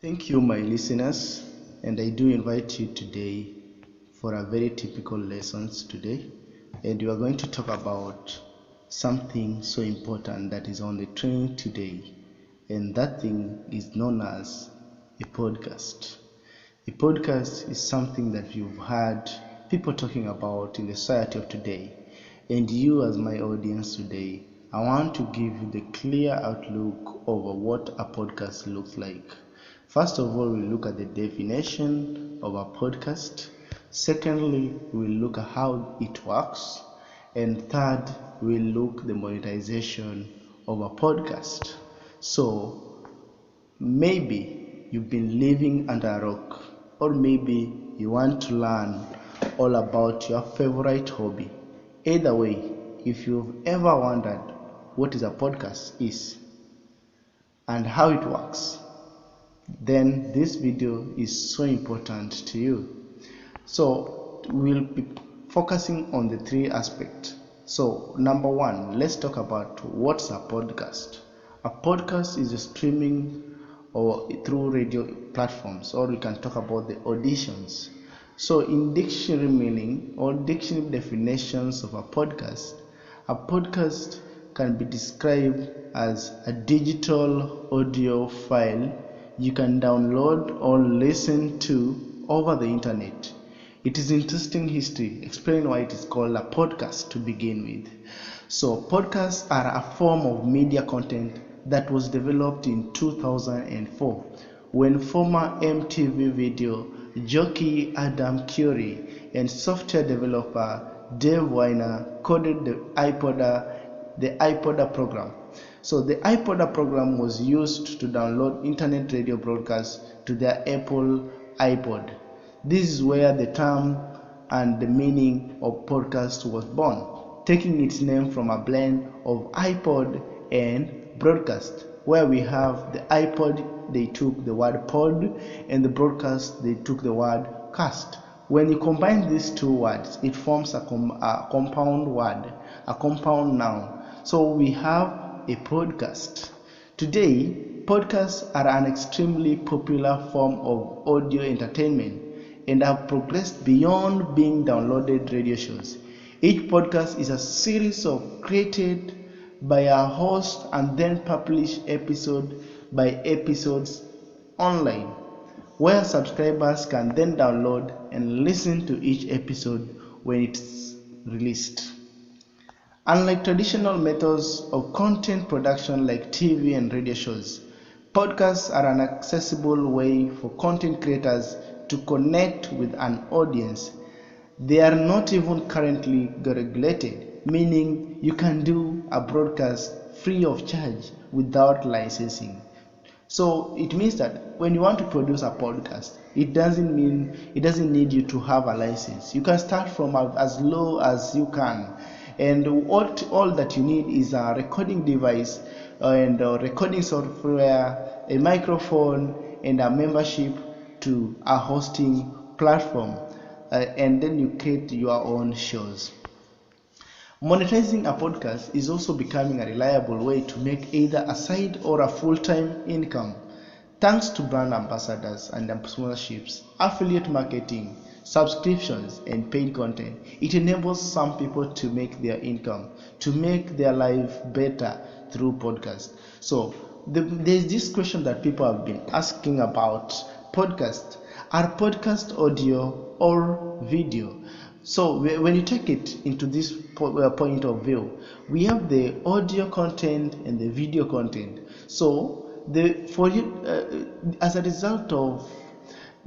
Thank you, my listeners, and I do invite you today for a very typical lessons today, and we are going to talk about something so important that is on the trend today, and that thing is known as a podcast. A podcast is something that you've heard people talking about in the society of today, and you, as my audience today, I want to give you the clear outlook over what a podcast looks like. First of all, we look at the definition of a podcast. Secondly, we look at how it works. And third, we look the monetization of a podcast. So maybe you've been living under a rock, or maybe you want to learn all about your favorite hobby. Either way, if you've ever wondered what is a podcast is and how it works, then this video is so important to you. So we'll be focusing on the three aspects. So number one, let's talk about what's a podcast. A podcast is a streaming or through radio platforms, or we can talk about the auditions. So in dictionary meaning or dictionary definitions of a podcast can be described as a digital audio file you can download or listen to over the internet. It is interesting history. Explain why it is called a podcast to begin with. So podcasts are a form of media content that was developed in 2004 when former MTV video jockey Adam Curry and software developer Dave Weiner coded the iPodder program. So the iPodder program was used to download internet radio broadcasts to their Apple iPod. This is where the term and the meaning of podcast was born, taking its name from a blend of iPod and broadcast. Where we have the iPod, they took the word pod, and the broadcast, they took the word cast. When you combine these two words, it forms a compound word, a compound noun. So we have a podcast. Today, podcasts are an extremely popular form of audio entertainment and have progressed beyond being downloaded radio shows. Each podcast is a series of created by a host and then published episode by episodes online, where subscribers can then download and listen to each episode when it's released. Unlike traditional methods of content production like TV and radio shows, podcasts are an accessible way for content creators to connect with an audience. They are not even currently regulated, meaning you can do a broadcast free of charge without licensing. So it means that when you want to produce a podcast, it doesn't need you to have a license. You can start from as low as you can, and all that you need is a recording device and a recording software, a microphone, and a membership to a hosting platform, and then you create your own shows. Monetizing a podcast is also becoming a reliable way to make either a side or a full-time income. Thanks to brand ambassadors and sponsorships, affiliate marketing, subscriptions, and paid content, it enables some people to make their income, to make their life better through podcasts. So there's this question that people have been asking about podcast. Are podcast audio or video? So when you take it into this point of view, we have the audio content and the video content. So as a result of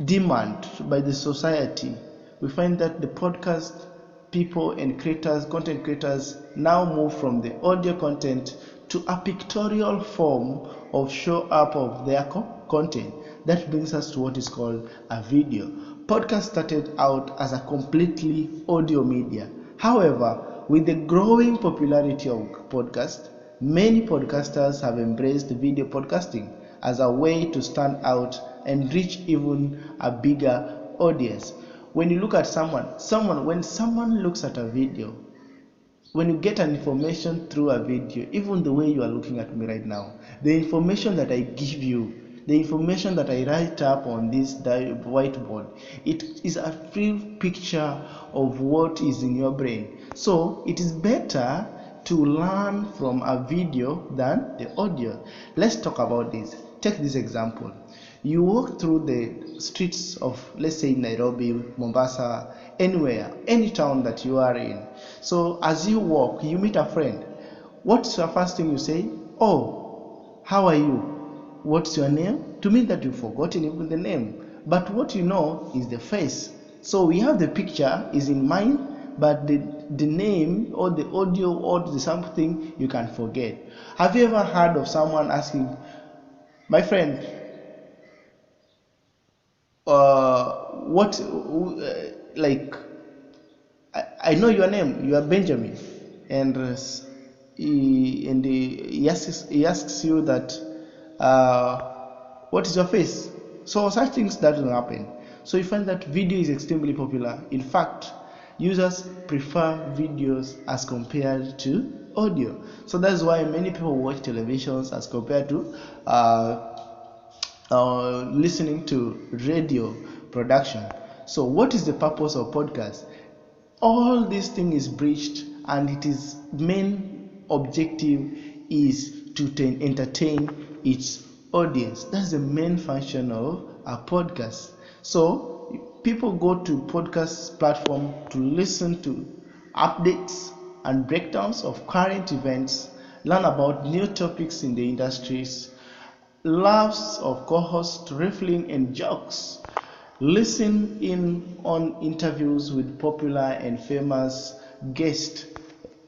demand by the society, we find that the podcast people and creators, content creators, now move from the audio content to a pictorial form of show up of their content. That brings us to what is called a video. Podcast started out as a completely audio media. However, with the growing popularity of podcasts, many podcasters have embraced video podcasting as a way to stand out and reach even a bigger audience. When you look at when someone looks at a video, when you get an information through a video, even the way you are looking at me right now, the information that I give you The information that I write up on this whiteboard, it is a full picture of what is in your brain. So it is better to learn from a video than the audio. Let's talk about this. Take this example. You walk through the streets of, let's say, Nairobi, Mombasa, anywhere, any town that you are in. So as you walk, you meet a friend. What's the first thing you say? Oh, how are you? What's your name? To mean that you've forgotten even the name. But what you know is the face. So we have the picture is in mind, but the name or the audio or the something you can forget. Have you ever heard of someone asking, my friend, like, I know your name, you are Benjamin, and he asks you that, what is your face? So such things that will happen. So you find that video is extremely popular. In fact, users prefer videos as compared to audio. So that's why many people watch televisions as compared to listening to radio production. So what is the purpose of podcast? All this thing is breached, and it is main objective is to entertain its audience. That's the main function of a podcast. So people go to podcast platform to listen to updates and breakdowns of current events, learn about new topics in the industries, laughs of co-hosts, riffling and jokes, listen in on interviews with popular and famous guests,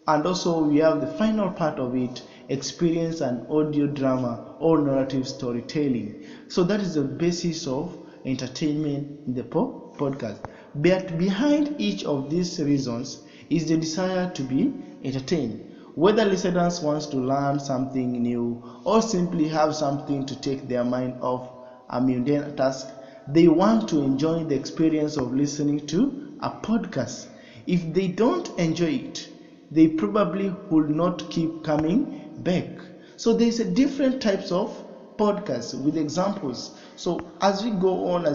and also we have the final part of it, experience an audio drama or narrative storytelling. So that is the basis of entertainment in the podcast. But behind each of these reasons is the desire to be entertained. Whether listeners want to learn something new or simply have something to take their mind off a mundane task, they want to enjoy the experience of listening to a podcast. If they don't enjoy it, they probably will not keep coming back. So there's a different types of podcasts with examples. So as we go on,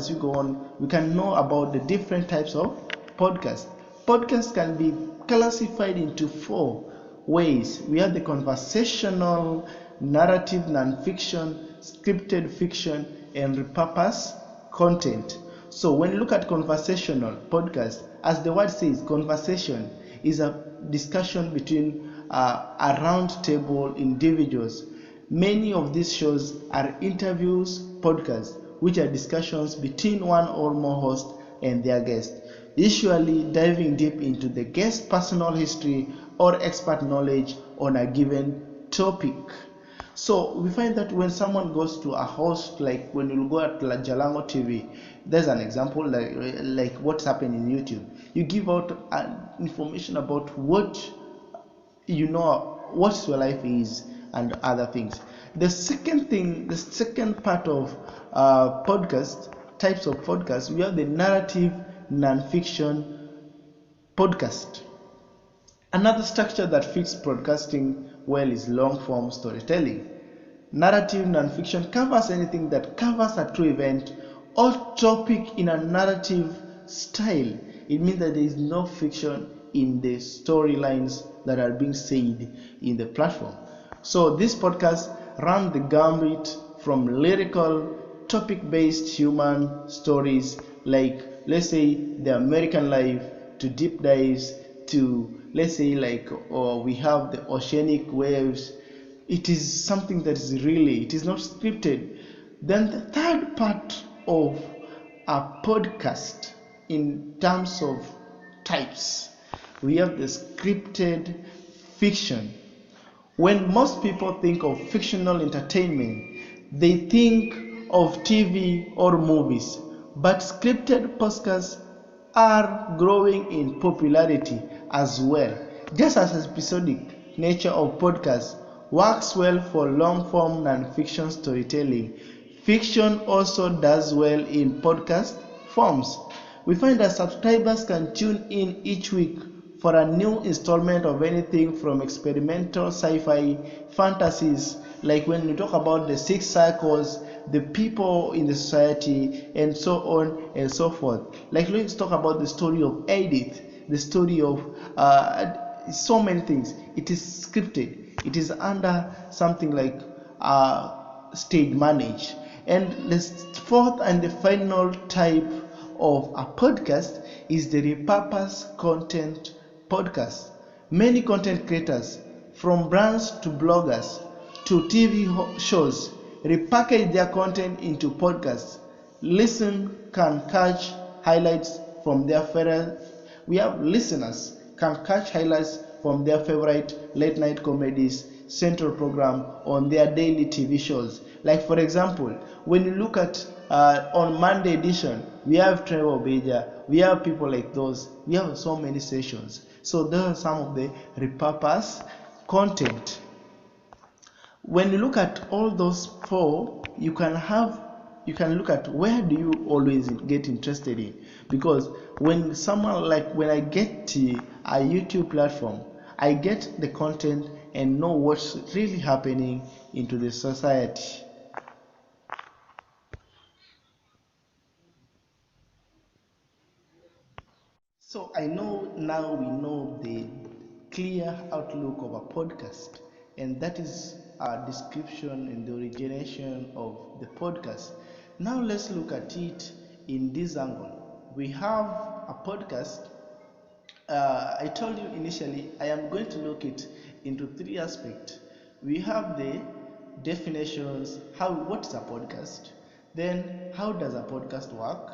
we can know about the different types of podcasts. Podcasts can be classified into 4 ways. We have the conversational, narrative, non-fiction, scripted fiction, and repurposed content. So when you look at conversational podcast, as the word says, conversation is a discussion between a round table individuals. Many of these shows are interviews podcasts, which are discussions between one or more hosts and their guests, usually diving deep into the guest's personal history or expert knowledge on a given topic. So we find that when someone goes to a host, like when you go at Jalango TV, there's an example like what's happening in YouTube. You give out information about what you know, what your life is, and other things. The second part of podcast types of podcasts, we have the narrative non-fiction podcast. Another structure that fits broadcasting well is long-form storytelling. Narrative non-fiction covers anything that covers a true event or topic in a narrative style. It means that there is no fiction in the storylines that are being said in the platform. So this podcast run the gambit from lyrical, topic-based human stories like, let's say, the American life, to deep dives, to, let's say, like, we have the oceanic waves. It is something that is really, it is not scripted. Then the third part of a podcast in terms of types, we have the scripted fiction. When most people think of fictional entertainment, they think of TV or movies, but scripted podcasts are growing in popularity as well. Just as episodic nature of podcasts works well for long-form non-fiction storytelling, fiction also does well in podcast forms. We find that subscribers can tune in each week for a new installment of anything from experimental sci-fi fantasies, like when you talk about the 6 cycles, the people in the society, and so on and so forth. Like, let's talk about the story of Edith, the story of so many things. It is scripted, it is under something like stage manage. And the fourth and the final type of a podcast is the repurpose content podcast. Many content creators, from brands to bloggers to TV shows, repackage their content into podcasts. Listen can catch highlights from their favorite. We have listeners can catch highlights from their favorite late night comedies central program on their daily TV shows. Like, for example, when you look at on Monday edition, we have Trevor Beja, we have people like those, we have so many sessions. So those are some of the repurpose content. When you look at all those four, you can look at where do you always get interested in, because when I get to a YouTube platform, I get the content and know what's really happening into the society. So I know now we know the clear outlook of a podcast, and that is our description and the origination of the podcast. Now let's look at it in this angle. We have a podcast. I told you initially I am going to look it into three aspects. We have the definitions, what is a podcast, then how does a podcast work,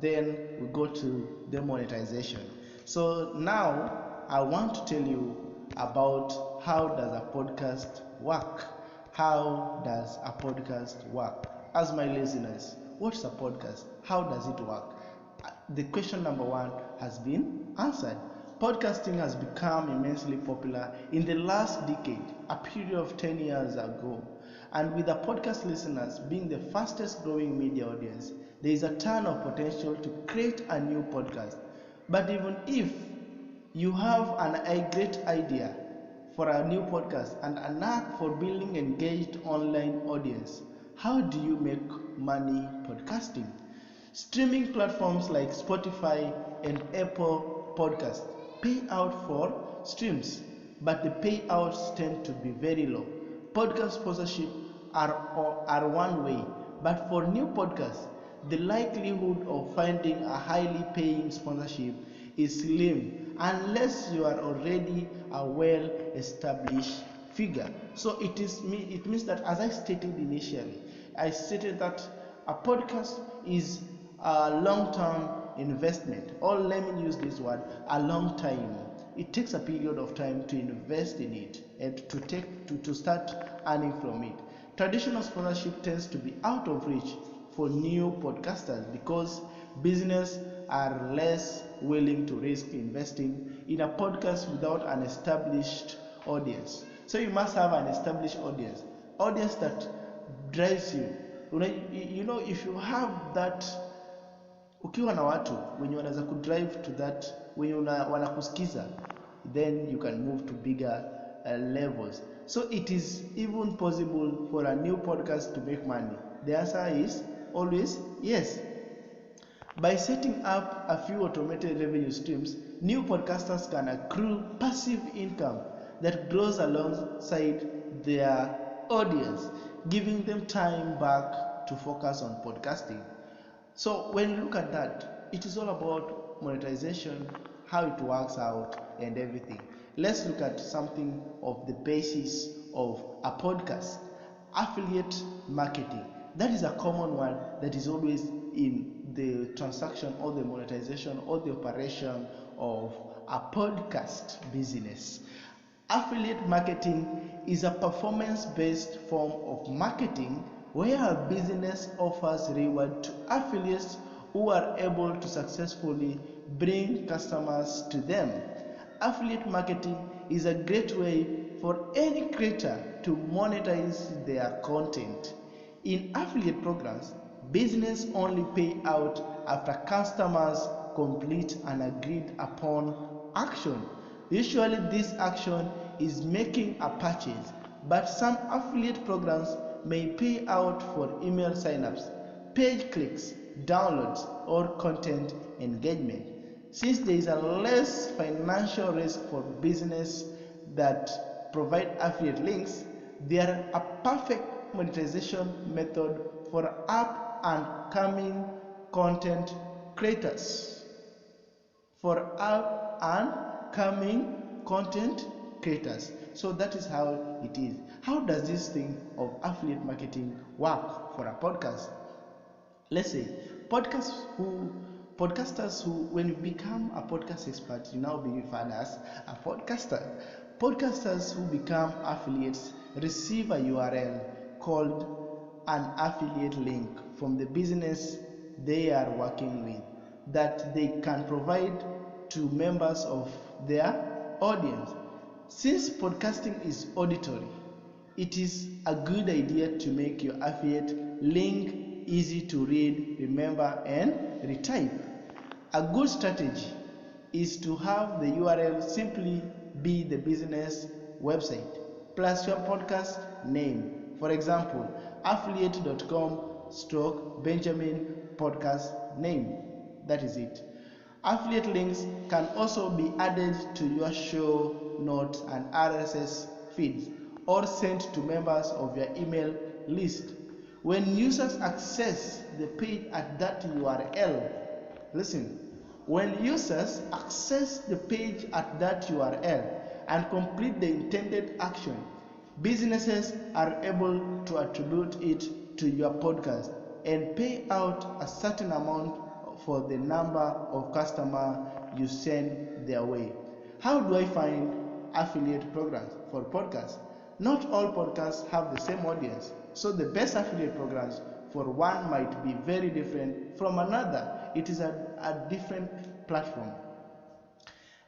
then we go to the monetization. So now I want to tell you about how does a podcast work. How does a podcast work? As my listeners, what's a podcast? How does it work? The question number one has been answered. Podcasting has become immensely popular in the last decade, a period of 10 years ago. And with the podcast listeners being the fastest growing media audience, there is a ton of potential to create a new podcast. But even if you have a great idea for a new podcast and a knack for building engaged online audience, how do you make money podcasting? Streaming platforms like Spotify and Apple Podcasts pay out for streams, but the payouts tend to be very low. Podcast sponsorship are one way, but for new podcasts, the likelihood of finding a highly paying sponsorship is slim unless you are already a well established figure. So it means that, as I stated initially, I stated that a podcast is a long-term investment, or let me use this word, a long time. It takes a period of time to invest in it and to start earning from it. Traditional sponsorship tends to be out of reach for new podcasters because business are less willing to risk investing in a podcast without an established audience. So you must have an established audience that drives you. If you have that, ukiwa na watu wenye wanaweza kudrive to that, wenye wanakusikiza, then you can move to bigger levels. So it is even possible for a new podcast to make money. The answer is always yes. By setting up a few automated revenue streams, new podcasters can accrue passive income that grows alongside their audience, giving them time back to focus on podcasting. So when you look at that, it is all about monetization, how it works out, and everything. Let's look at something of the basis of a podcast. Affiliate marketing. That is a common one that is always in the transaction or the monetization or the operation of a podcast business. Affiliate marketing is a performance-based form of marketing where a business offers reward to affiliates who are able to successfully bring customers to them. Affiliate marketing is a great way for any creator to monetize their content. In affiliate programs, business only pay out after customers complete an agreed upon action. Usually this action is making a purchase, but some affiliate programs may pay out for email signups, page clicks, downloads, or content engagement. Since there is a less financial risk for business that provide affiliate links, they are a perfect monetization method for up and coming content creators. So that is how it is. How does this thing of affiliate marketing work for a podcast? Let's say podcasters who, when you become a podcast expert, you now be referred as a podcaster. Podcasters who become affiliates receive a URL called an affiliate link from the business they are working with that they can provide to members of their audience. Since podcasting is auditory, it is a good idea to make your affiliate link easy to read, remember, and retype. A good strategy is to have the URL simply be the business website plus your podcast name. For example, affiliate.com/Benjamin podcast name. That is it. Affiliate links can also be added to your show notes and RSS feeds or sent to members of your email list. When users access the page at that URL, when users access the page at that URL and complete the intended action, businesses are able to attribute it to your podcast and pay out a certain amount for the number of customers you send their way. How do I find affiliate programs for podcasts? Not all podcasts have the same audience, so the best affiliate programs for one might be very different from another. It is a different platform.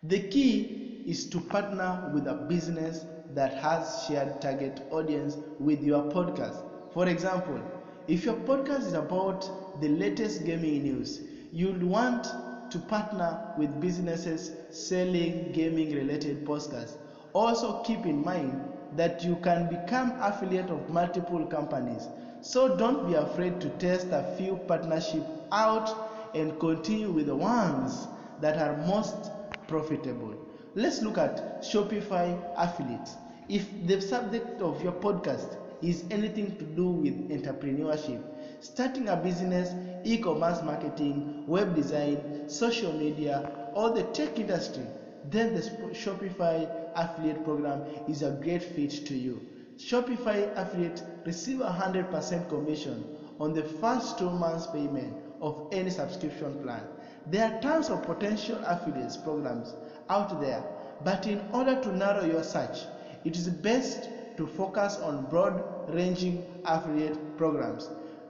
The key is to partner with a business that has shared target audience with your podcast. For example, if your podcast is about the latest gaming news, you'll want to partner with businesses selling gaming related podcasts. Also keep in mind that you can become affiliate of multiple companies. So don't be afraid to test a few partnerships out and continue with the ones that are most profitable. Let's look at Shopify affiliates. If the subject of your podcast is anything to do with entrepreneurship, starting a business, e-commerce marketing, web design, social media, or the tech industry, then the Shopify affiliate program is a great fit to you. Shopify affiliates receive 100% commission on the first 2 months payment of any subscription plan. There are tons of potential affiliates programs out there, but in order to narrow your search, it is best to focus on broad-ranging affiliate programs,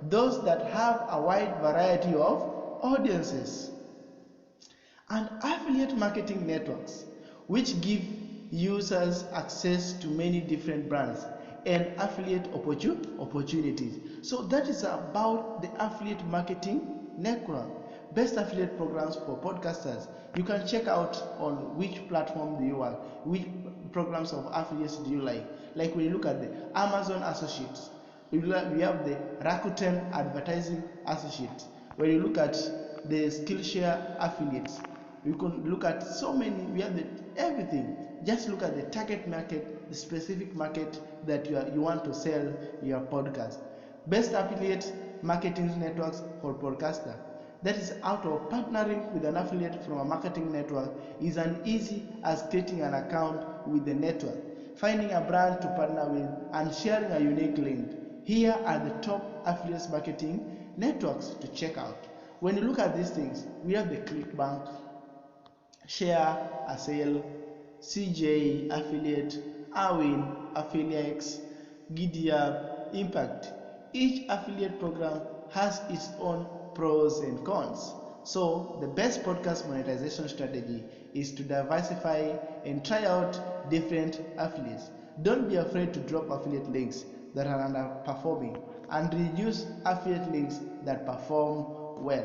those that have a wide variety of audiences. And affiliate marketing networks, which give users access to many different brands and affiliate opportunities. So that is about the affiliate marketing network. Best affiliate programs for podcasters. You can check out on which platform do you work, which programs of affiliates do you like. Like when you look at the Amazon Associates, we have the Rakuten Advertising Associates. When you look at the Skillshare affiliates, you can look at so many. We have everything. Just look at the target market, the specific market that you want to sell your podcast. Best affiliate marketing networks for podcaster. That is out of partnering with an affiliate from a marketing network is as easy as creating an account with the network, finding a brand to partner with, and sharing a unique link. Here are the top affiliate marketing networks to check out. When you look at these things, we have the ClickBank, Share a Sale, CJ Affiliate, Awin, Affiliates, Gideon, Impact. Each affiliate program has its own pros and cons. So the best podcast monetization strategy is to diversify and try out different affiliates. Don't be afraid to drop affiliate links that are underperforming and reduce affiliate links that perform well.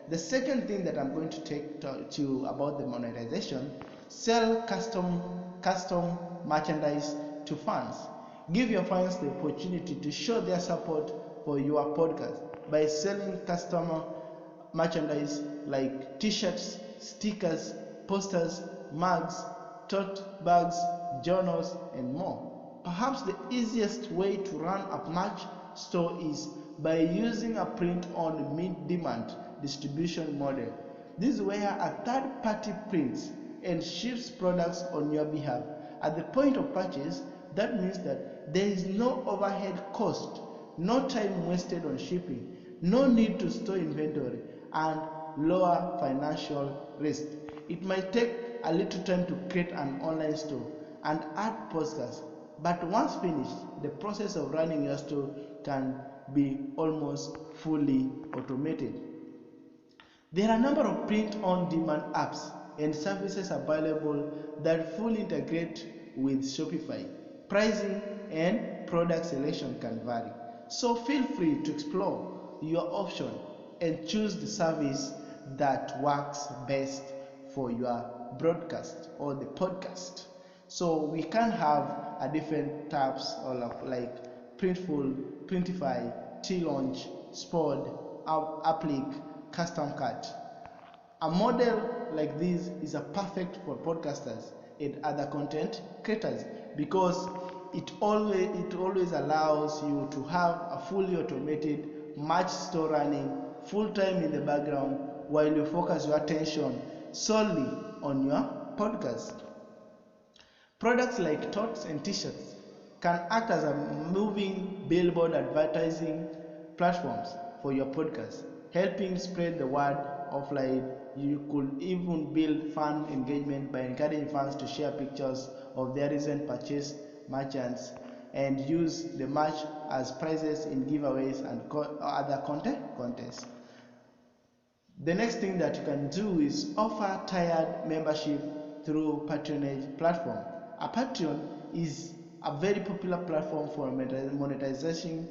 The second thing that I'm going to take to you about the monetization, sell custom merchandise to fans. Give your fans the opportunity to show their support for your podcast by selling customer merchandise like t-shirts, stickers, posters, mugs, tote bags, journals, and more. Perhaps the easiest way to run a merch store is by using a print-on-demand distribution model. This is where a third party prints and ships products on your behalf. At the point of purchase, that means that there is no overhead cost, no time wasted on shipping, no need to store inventory, and lower financial risk. It might take a little time to create an online store and add podcasts, but once finished, the process of running your store can be almost fully automated. There are a number of print-on-demand apps and services available that fully integrate with Shopify. Pricing and product selection can vary, so feel free to explore your option and choose the service that works best for your broadcast or the podcast. So we can have a different tabs or like Printful, Printify, T-Launch, Spod, Applic, Custom Cut. A model like this is a perfect for podcasters and other content creators because it always allows you to have a fully automated merch store running full time in the background while you focus your attention solely on your podcast. Products like totes and t-shirts can act as a moving billboard advertising platforms for your podcast, helping spread the word offline. You could even build fan engagement by encouraging fans to share pictures of their recent purchase merchants and use the merch as prizes in giveaways and other contests. The next thing that you can do is offer tiered membership through patronage platform. A Patreon is a very popular platform for monetizing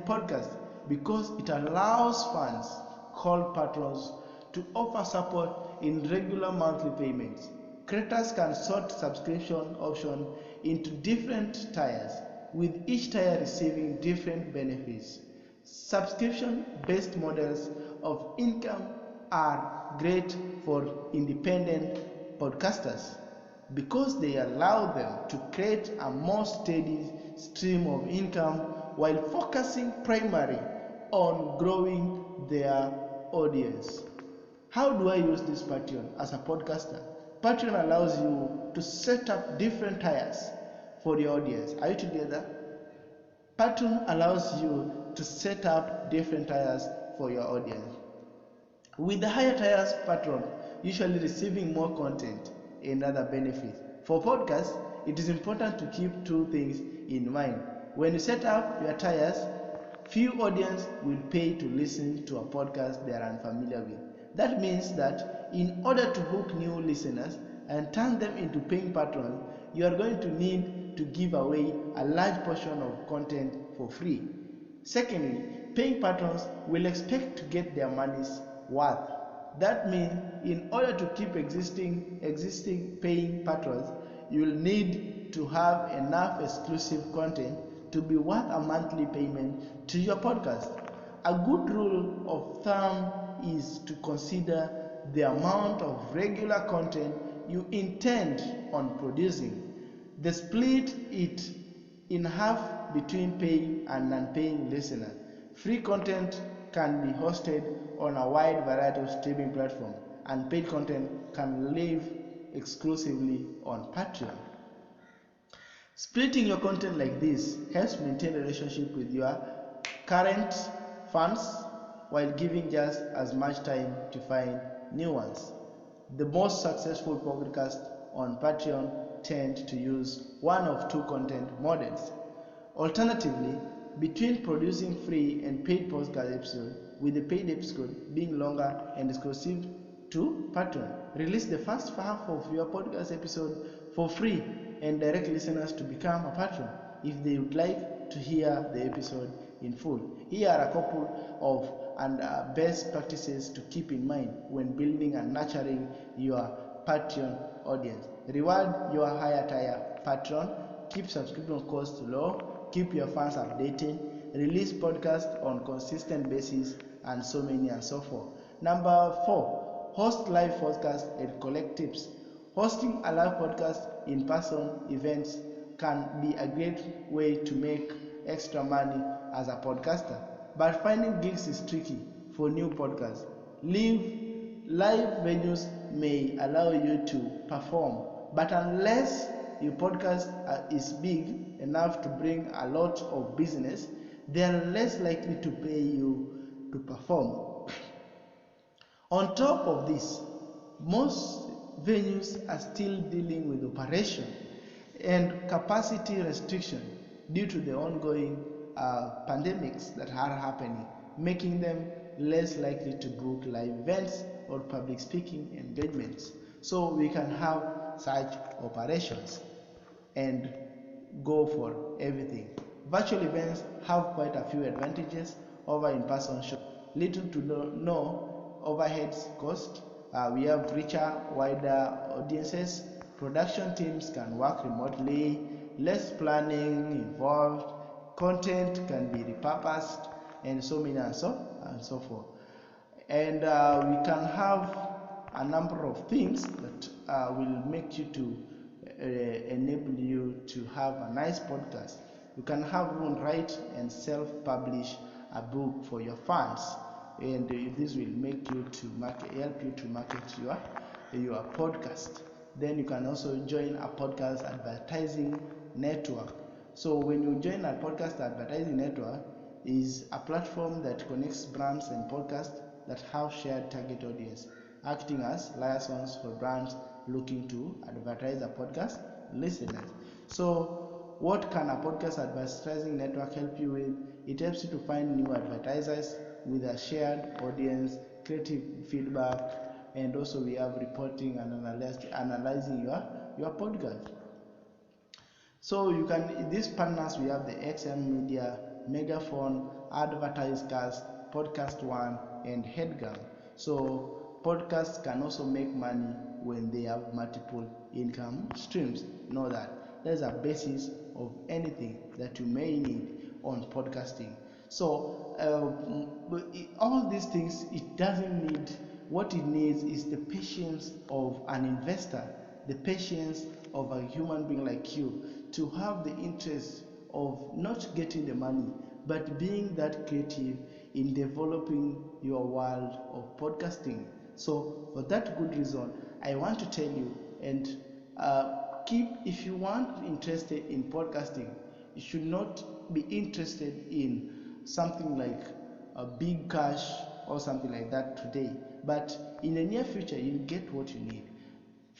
podcasts because it allows fans called patrons to offer support in regular monthly payments. Creators can sort subscription options into different tiers, with each tier receiving different benefits. Subscription-based models of income are great for independent podcasters because they allow them to create a more steady stream of income while focusing primarily on growing their audience. How do I use this Patreon as a podcaster? Patreon allows you to set up different tiers for your audience. Are you together? Patreon allows you to set up different tiers for your audience. With the higher tiers patron usually receiving more content and other benefits. For podcasts, it is important to keep two things in mind. When you set up your tiers, few audience will pay to listen to a podcast they are unfamiliar with. That means that in order to hook new listeners and turn them into paying patrons, you are going to need to give away a large portion of content for free. Secondly, paying patrons will expect to get their money's worth. That means in order to keep existing paying patrons, you will need to have enough exclusive content to be worth a monthly payment to your podcast. A good rule of thumb is to consider the amount of regular content you intend on producing. Then split it in half between paying and non-paying listeners. Free content can be hosted on a wide variety of streaming platforms, and paid content can live exclusively on Patreon. Splitting your content like this helps maintain a relationship with your current fans while giving just as much time to find new ones. The most successful podcasts on Patreon tend to use one of two content models. Alternatively, between producing free and paid podcast episodes, with the paid episode being longer and exclusive to Patreon, release the first half of your podcast episode for free and direct listeners to become a patron if they would like to hear the episode in full. Here are a couple of best practices to keep in mind when building and nurturing your Patreon audience. Reward your higher tier patron keep subscription costs low, keep your fans updated, release podcasts on consistent basis, and so many and so forth. Number 4, host live podcasts and collect tips. Hosting a live podcast in person events can be a great way to make extra money as a podcaster, but finding gigs is tricky for new podcasts. Live venues may allow you to perform, but unless your podcast is big enough to bring a lot of business, they are less likely to pay you to perform. On top of this, most venues are still dealing with operation and capacity restriction due to the ongoing pandemics that are happening, making them less likely to book live events or public speaking engagements. So we can have such operations and go for everything. Virtual events have quite a few advantages over in-person shows. Little to no overheads cost. We have richer, wider audiences. Production teams can work remotely. Less planning involved. Content can be repurposed, and so many and so forth. And we can have a number of things that will make you to enable you to have a nice podcast. You can have even write and self-publish a book for your fans, and this will make you to help you to market your podcast. Then you can also join a podcast advertising network. So when you join a podcast advertising network, is a platform that connects brands and podcasts that have shared target audience, acting as liaisons for brands looking to advertise a podcast listeners. So what can a podcast advertising network help you with? It helps you to find new advertisers with a shared audience, creative feedback, and also we have reporting and analyzing your podcast. So you can, these partners, we have the XM Media, Megaphone, Advertisecast, Podcast One, and Headgum. So podcasts can also make money when they have multiple income streams. Know that there's a basis of anything that you may need on podcasting. So all these things, it doesn't need, what it needs is the patience of an investor, the patience of a human being like you, to have the interest of not getting the money, but being that creative in developing your world of podcasting. So for that good reason, I want to tell you, and if you want interested in podcasting, you should not be interested in something like a big cash or something like that today, but in the near future you'll get what you need.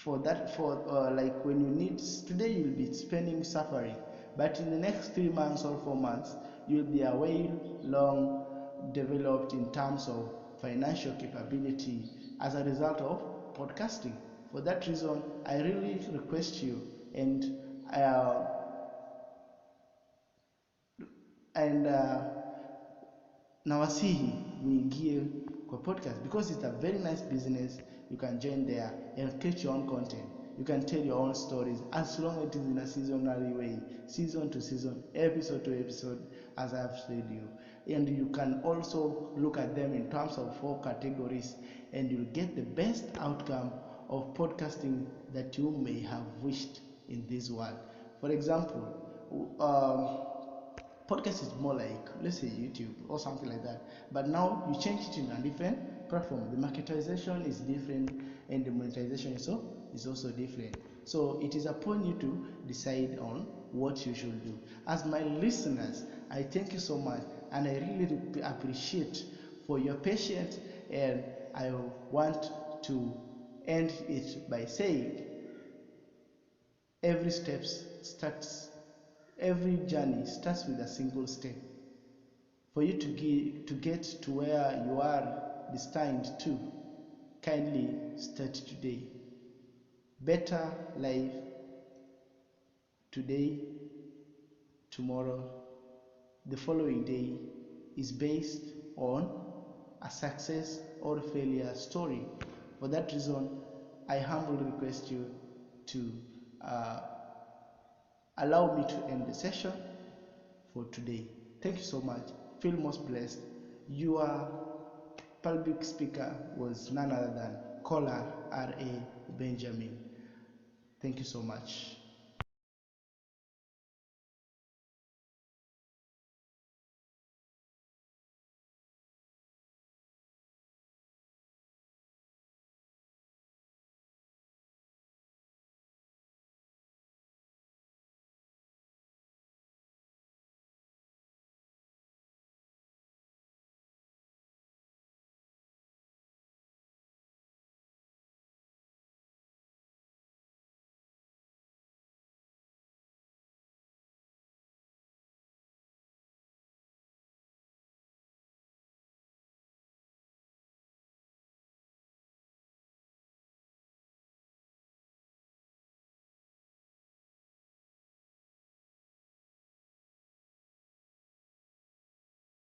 Like when you need today, you'll be spending suffering, but in the next 3 months or 4 months you'll be a way long developed in terms of financial capability as a result of podcasting. For that reason, I really request you, uh, and nawasihi muingie kwa podcast because it's a very nice business. You can join there and create your own content. You can tell your own stories as long as it is in a seasonal way, season to season, episode to episode, as I have said you. And you can also look at them in terms of 4 categories, and you'll get the best outcome of podcasting that you may have wished in this world. For example, podcast is more like, let's say, YouTube or something like that, but now you change it in a different platform. The marketization is different, and the monetization is also different. So it is upon you to decide on what you should do. As my listeners, I thank you so much, and I really appreciate for your patience, and I want to end it by saying every every journey starts with a single step. For you to get to where you are destined to, kindly start today. Better life today, tomorrow, the following day is based on a success or failure story. For that reason, I humbly request you to allow me to end the session for today. Thank you so much. Feel most blessed. Your public speaker was none other than Caller R.A. Benjamin. Thank you so much.